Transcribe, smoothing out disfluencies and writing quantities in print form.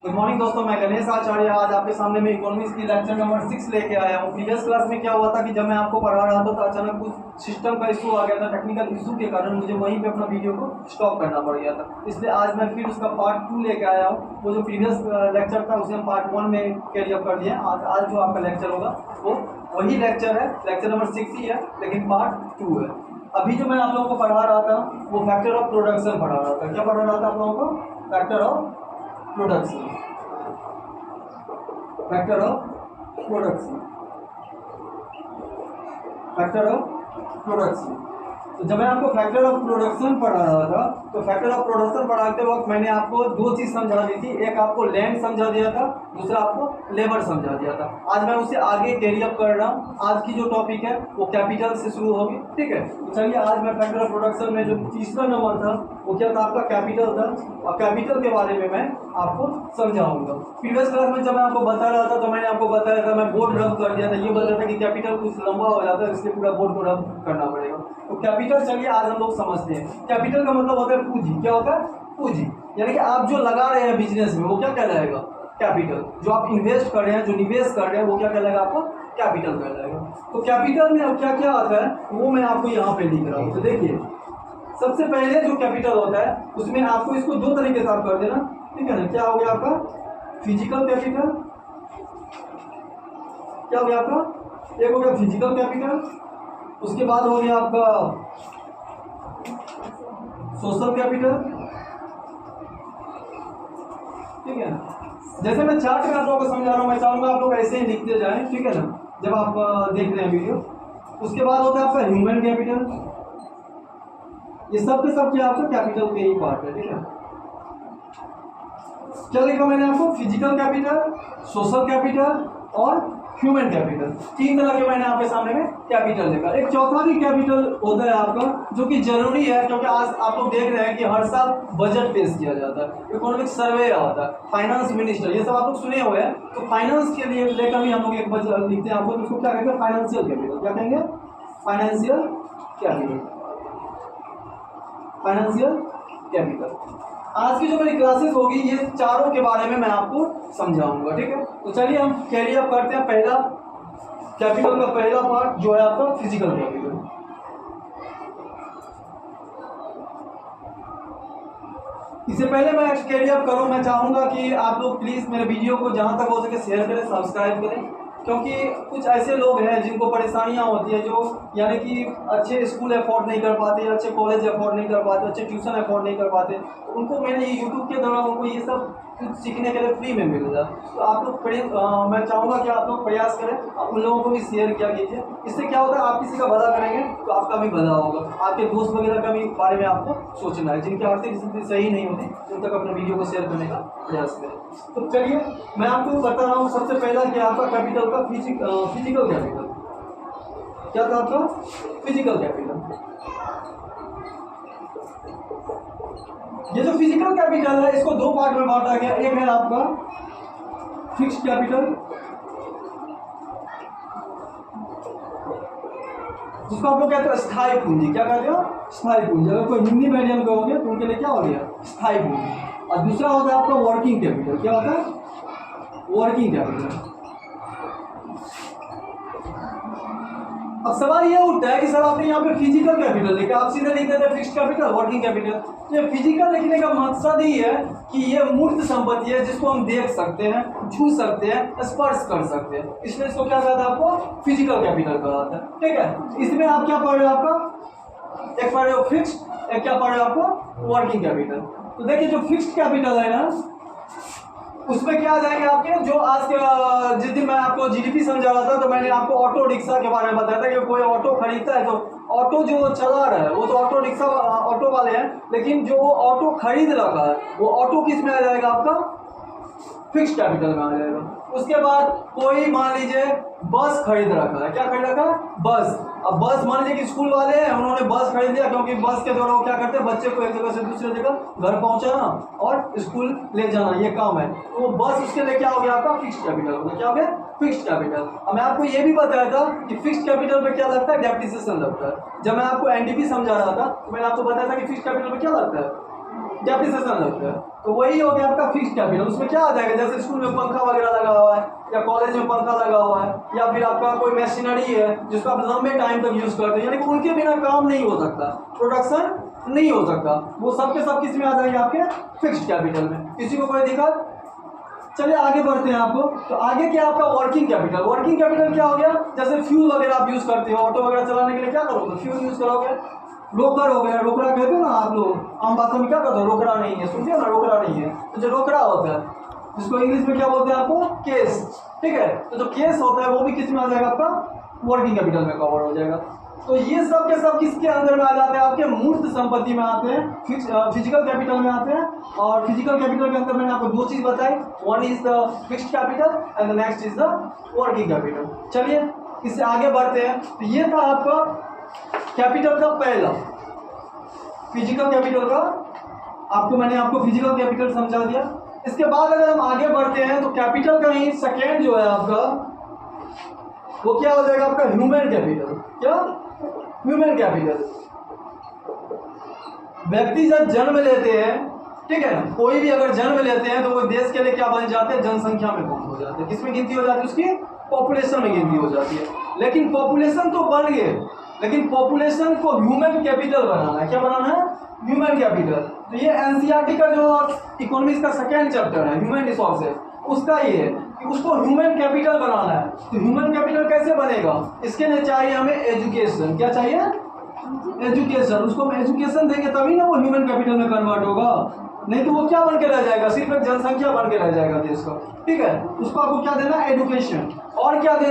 Good morning दोस्तों, मैं गणेश आचार्य आज आपके सामने में इकोनॉमिक्स की लेक्चर नंबर 6 लेके आया हूँ। प्रीवियस क्लास में क्या हुआ था कि जब मैं आपको पढ़ा रहा था तो अचानक कुछ सिस्टम का इशू आ गया था। टेक्निकल इशू के कारण मुझे वहीं पे अपना वीडियो को स्टॉप करना पड़ गया था, इसलिए आज मैं फिर उसका पार्ट 2 लेके आया हूँ। वो जो प्रीवियस लेक्चर था उसे हम पार्ट 1 में कैरी अप कर दिए। आज जो आपका लेक्चर होगा वो वही लेक्चर है, लेक्चर नंबर 6 ही है, लेकिन पार्ट 2 है। अभी जो मैं आप लोगों को पढ़ा रहा था वो फैक्टर ऑफ प्रोडक्शन पढ़ा रहा था। क्या पढ़ा रहा था आप लोगों को? Factor of production, factor of production, factor of production. तो जब मैं आपको फैक्टर ऑफ प्रोडक्शन पढ़ा रहा था तो फैक्टर ऑफ प्रोडक्शन पढ़ाते वक्त मैंने आपको दो चीज़ समझा दी थी। एक आपको लैंड समझा दिया था, दूसरा आपको लेबर समझा दिया था। आज मैं उसे आगे कैरी अप कर रहा हूँ। आज की जो टॉपिक है वो कैपिटल से शुरू होगी, ठीक है। तो चलिए, आज मैं फैक्टर ऑफ प्रोडक्शन में जो तीसरा नंबर था वो क्या था? आपका कैपिटल था, और कैपिटल के बारे में मैं आपको समझाऊंगा। प्रीवियस क्लास में जब मैं आपको बता रहा था तो मैंने आपको बताया था, मैं बोर्ड रब कर दिया था। ये बताया था कि कैपिटल कुछ लंबा हो जाता है, इसलिए पूरा बोर्ड को रब करना पड़ेगा। तो कैपिटल चलिए आज हम लोग समझते हैं। कैपिटल का मतलब होता है पूंजी। क्या होता है? पूंजी। यानी कि आप जो लगा रहे हैं बिजनेस में वो क्या कहलाएगा? कैपिटल। जो आप इन्वेस्ट कर रहे हैं, जो निवेश कर रहे हैं, वो क्या कहलाएगा? आपको कैपिटल कहलाएगा। तो कैपिटल में अब क्या क्या आता है वो मैं आपको यहाँ पे लिख रहा हूँ। तो देखिए, सबसे पहले जो कैपिटल होता है उसमें आपको इसको दो तरीके से आप कर देना, ठीक है ना। क्या हो गया आपका? Physical capital. क्या हो गया आपका? एक हो गया फिजिकल कैपिटल, उसके बाद हो गया आपका सोशल कैपिटल, ठीक है ना। जैसे मैं चार्ट में आप लोगों को समझा रहा हूँ, मैं चाहूंगा आप लोग ऐसे ही लिखते जाएं, ठीक है ना, जब आप देख रहे हैं वीडियो। उसके बाद होता है आपका ह्यूमन कैपिटल। ये सब के सब क्या आपका कैपिटल के ही पार्ट है, ठीक है। क्या लिखा मैंने आपको? फिजिकल कैपिटल, सोशल कैपिटल और ह्यूमन कैपिटल। तीन तरह के मैंने आपके सामने में कैपिटल लिखा। एक चौथा भी कैपिटल होता है आपका, जो कि जरूरी है, क्योंकि आज आप लोग देख रहे हैं कि हर साल बजट पेश किया जाता है, इकोनॉमिक सर्वे होता है, फाइनेंस मिनिस्टर, ये सब आप लोग सुने हुए हैं। तो फाइनेंस के लिए लेकर भी हम लोग एक बजट लिखते हैं आपको, तो उसको क्या कहेंगे? Financial capital. क्या कहेंगे? Financial capital, financial capital. आज की जो मेरी क्लासेस होगी ये चारों के बारे में मैं आपको समझाऊंगा, ठीक है। तो चलिए हम कैरी अप करते हैं। पहला कैपिटल का पहला पार्ट जो है आपका फिजिकल कैपिटल। इससे पहले मैं कैरी अप करूं, मैं चाहूंगा कि आप लोग प्लीज मेरे वीडियो को जहां तक हो सके शेयर करें, सब्सक्राइब करें, क्योंकि कुछ ऐसे लोग हैं जिनको परेशानियां होती है, जो यानी कि अच्छे स्कूल अफोर्ड नहीं कर पाते, अच्छे कॉलेज अफोर्ड नहीं कर पाते, अच्छे ट्यूशन अफोर्ड नहीं कर पाते। तो उनको मैंने ये यूट्यूब के दौरान उनको ये सब कुछ सीखने के लिए फ्री में मिल रहा है। तो आप लोग मैं चाहूँगा कि आप लोग प्रयास करें, आप उन लोगों को भी शेयर किया कीजिए। इससे क्या होता है, आप किसी का भला करेंगे तो आपका भी भला होगा। आपके दोस्त वगैरह का भी बारे में आपको सोचना है, जिनकी आर्थिक स्थिति सही नहीं होती उन तक अपने वीडियो को शेयर करने का प्रयास करें। तो चलिए मैं आपको बता रहा हूँ सबसे पहला कि आपका कैपिटल का फिजिकल कैपिटल। क्या था आपका? Physical capital. ये जो फिजिकल कैपिटल है इसको दो पार्ट में बांटा गया। एक है आपका फिक्स्ड कैपिटल, जिसको आप लोग कहते हैं स्थायी पूंजी। क्या कहते हो? स्थायी पूंजी। अगर कोई हिंदी मीडियम का हो गया तो उनके लिए क्या हो गया? स्थायी पूंजी। और दूसरा होता है आपका वर्किंग कैपिटल। क्या होता है? Working capital. अब सवाल ये उठता है कि सर आपने यहाँ पे फिजिकल कैपिटल लिखा, आप सीधे लिख देते फिक्स्ड कैपिटल, वर्किंग कैपिटल। ये फिजिकल लिखने का मकसद ही है कि ये मूर्त संपत्ति है जिसको हम देख सकते हैं, छू सकते हैं, स्पर्श कर सकते हैं, इसलिए इसको क्या कहता है? आपको फिजिकल कैपिटल कहलाता है, ठीक है। इसमें आप क्या पढ़ रहे हो? आपका एक पढ़ रहे हो फिक्स्ड, एक क्या पढ़ रहे हो? आपको वर्किंग कैपिटल। तो देखिए जो फिक्स्ड कैपिटल है ना, उसमें क्या आ जाएंगे आपके, जो आज के जिस दिन मैं आपको जीडीपी समझा रहा था तो मैंने आपको ऑटो रिक्शा के बारे में बताया था कि कोई ऑटो खरीदता है तो ऑटो जो चला रहा है वो तो ऑटो रिक्शा ऑटो वाले हैं, लेकिन जो ऑटो खरीद रखा है वो ऑटो किस में आ जाएगा? आपका फिक्स्ड कैपिटल में आ जाएगा। उसके बाद कोई मान लीजिए बस खरीद रखा है। क्या खरीद रखा है? बस। अब बस मान लीजिए कि स्कूल वाले हैं, उन्होंने बस खरीद लिया, क्योंकि बस के द्वारा वो क्या करते हैं, बच्चे को एक जगह से दूसरे जगह घर पहुंचाना और स्कूल ले जाना, ये काम है। तो बस उसके लिए क्या हो गया? आपका फिक्स्ड कैपिटल हो गया। क्या हो गया? Fixed capital. अब मैं आपको ये भी बताया था कि फिक्स्ड कैपिटल पे क्या लगता है? डेप्रिसिएशन लगता है। जब मैं आपको एनडीपी समझा रहा था तो मैंने आपको बताया था कि फिक्स्ड कैपिटल पे क्या लगता है? डेप्रिसिएशन लगता है। तो वही हो गया आपका फिक्स्ड कैपिटल। उसमें क्या आ जाएगा, जैसे स्कूल में पंखा वगैरह लगा हुआ है या कॉलेज में पंखा लगा हुआ है या फिर आपका कोई मशीनरी है जिसको आप लंबे टाइम तक यूज करते हैं, यानी कि उनके बिना काम नहीं हो सकता, प्रोडक्शन नहीं हो सकता, वो सब के सब किस में आ जाएंगे, आपके फिक्स्ड कैपिटल में। किसी को कोई दिक्कत? चलिए आगे बढ़ते हैं आपको। तो आगे क्या आपका वर्किंग कैपिटल। वर्किंग कैपिटल क्या हो गया, जैसे फ्यूल वगैरह आप यूज करते हो, ऑटो वगैरह चलाने के लिए क्या करोगे, फ्यूल यूज करोगे। रोकर हो गया, रोकड़ा कहते हो ना आप लोग आम भाषा में, क्या कहते हो, रोकड़ा नहीं है, सुनते हो ना, रोकड़ा नहीं है। तो जो रोकड़ा होता है जिसको इंग्लिश में क्या बोलते हैं आपको, केस, ठीक है। तो जो केस होता है वो भी किस में आ जाएगा, आपका वर्किंग कैपिटल में कवर हो जाएगा। तो ये सब के सब किसके अंदर में आ जाते हैं, आपके मूर्त संपत्ति में आते हैं, फिजिकल कैपिटल में आते हैं। और फिजिकल कैपिटल के अंदर मैंने आपको दो चीज बताई, one is the fixed capital and the next is the working capital. चलिए इससे आगे बढ़ते हैं। तो ये था आपका कैपिटल का पहला, फिजिकल कैपिटल का, आपको मैंने आपको फिजिकल कैपिटल समझा दिया। इसके बाद अगर हम आगे बढ़ते हैं तो कैपिटल का ही सेकेंड जो है आपका, वो क्या हो जाएगा, आपका ह्यूमन कैपिटल। क्या, ह्यूमन कैपिटल। व्यक्ति जब जन्म लेते हैं, ठीक है ना, कोई भी अगर जन्म लेते हैं तो वो देश के लिए क्या बन जाते हैं, जनसंख्या में काउंट हो जाते हैं। किसमें गिनती हो जाती है, उसकी पॉपुलेशन में गिनती हो जाती है। लेकिन पॉपुलेशन तो बन गए, लेकिन पॉपुलेशन को ह्यूमन कैपिटल बनाना है। क्या बनाना है, ह्यूमन कैपिटल। तो ये एनसीईआरटी का जो इकोनॉमिक्स का सेकेंड चैप्टर है, ह्यूमन रिसोर्सेज, उसका ये है कि उसको ह्यूमन कैपिटल बनाना है। तो ह्यूमन कैपिटल कैसे बनेगा, इसके लिए चाहिए हमें एजुकेशन। क्या चाहिए, एजुकेशन। उसको हम एजुकेशन देंगे तभी ना वो ह्यूमन कैपिटल में कन्वर्ट होगा, नहीं तो वो क्या बन के रह जाएगा, सिर्फ एक जनसंख्या बन के रह जाएगा देश का, ठीक है। उसको आपको क्या देना, एजुकेशन। और क्या देना,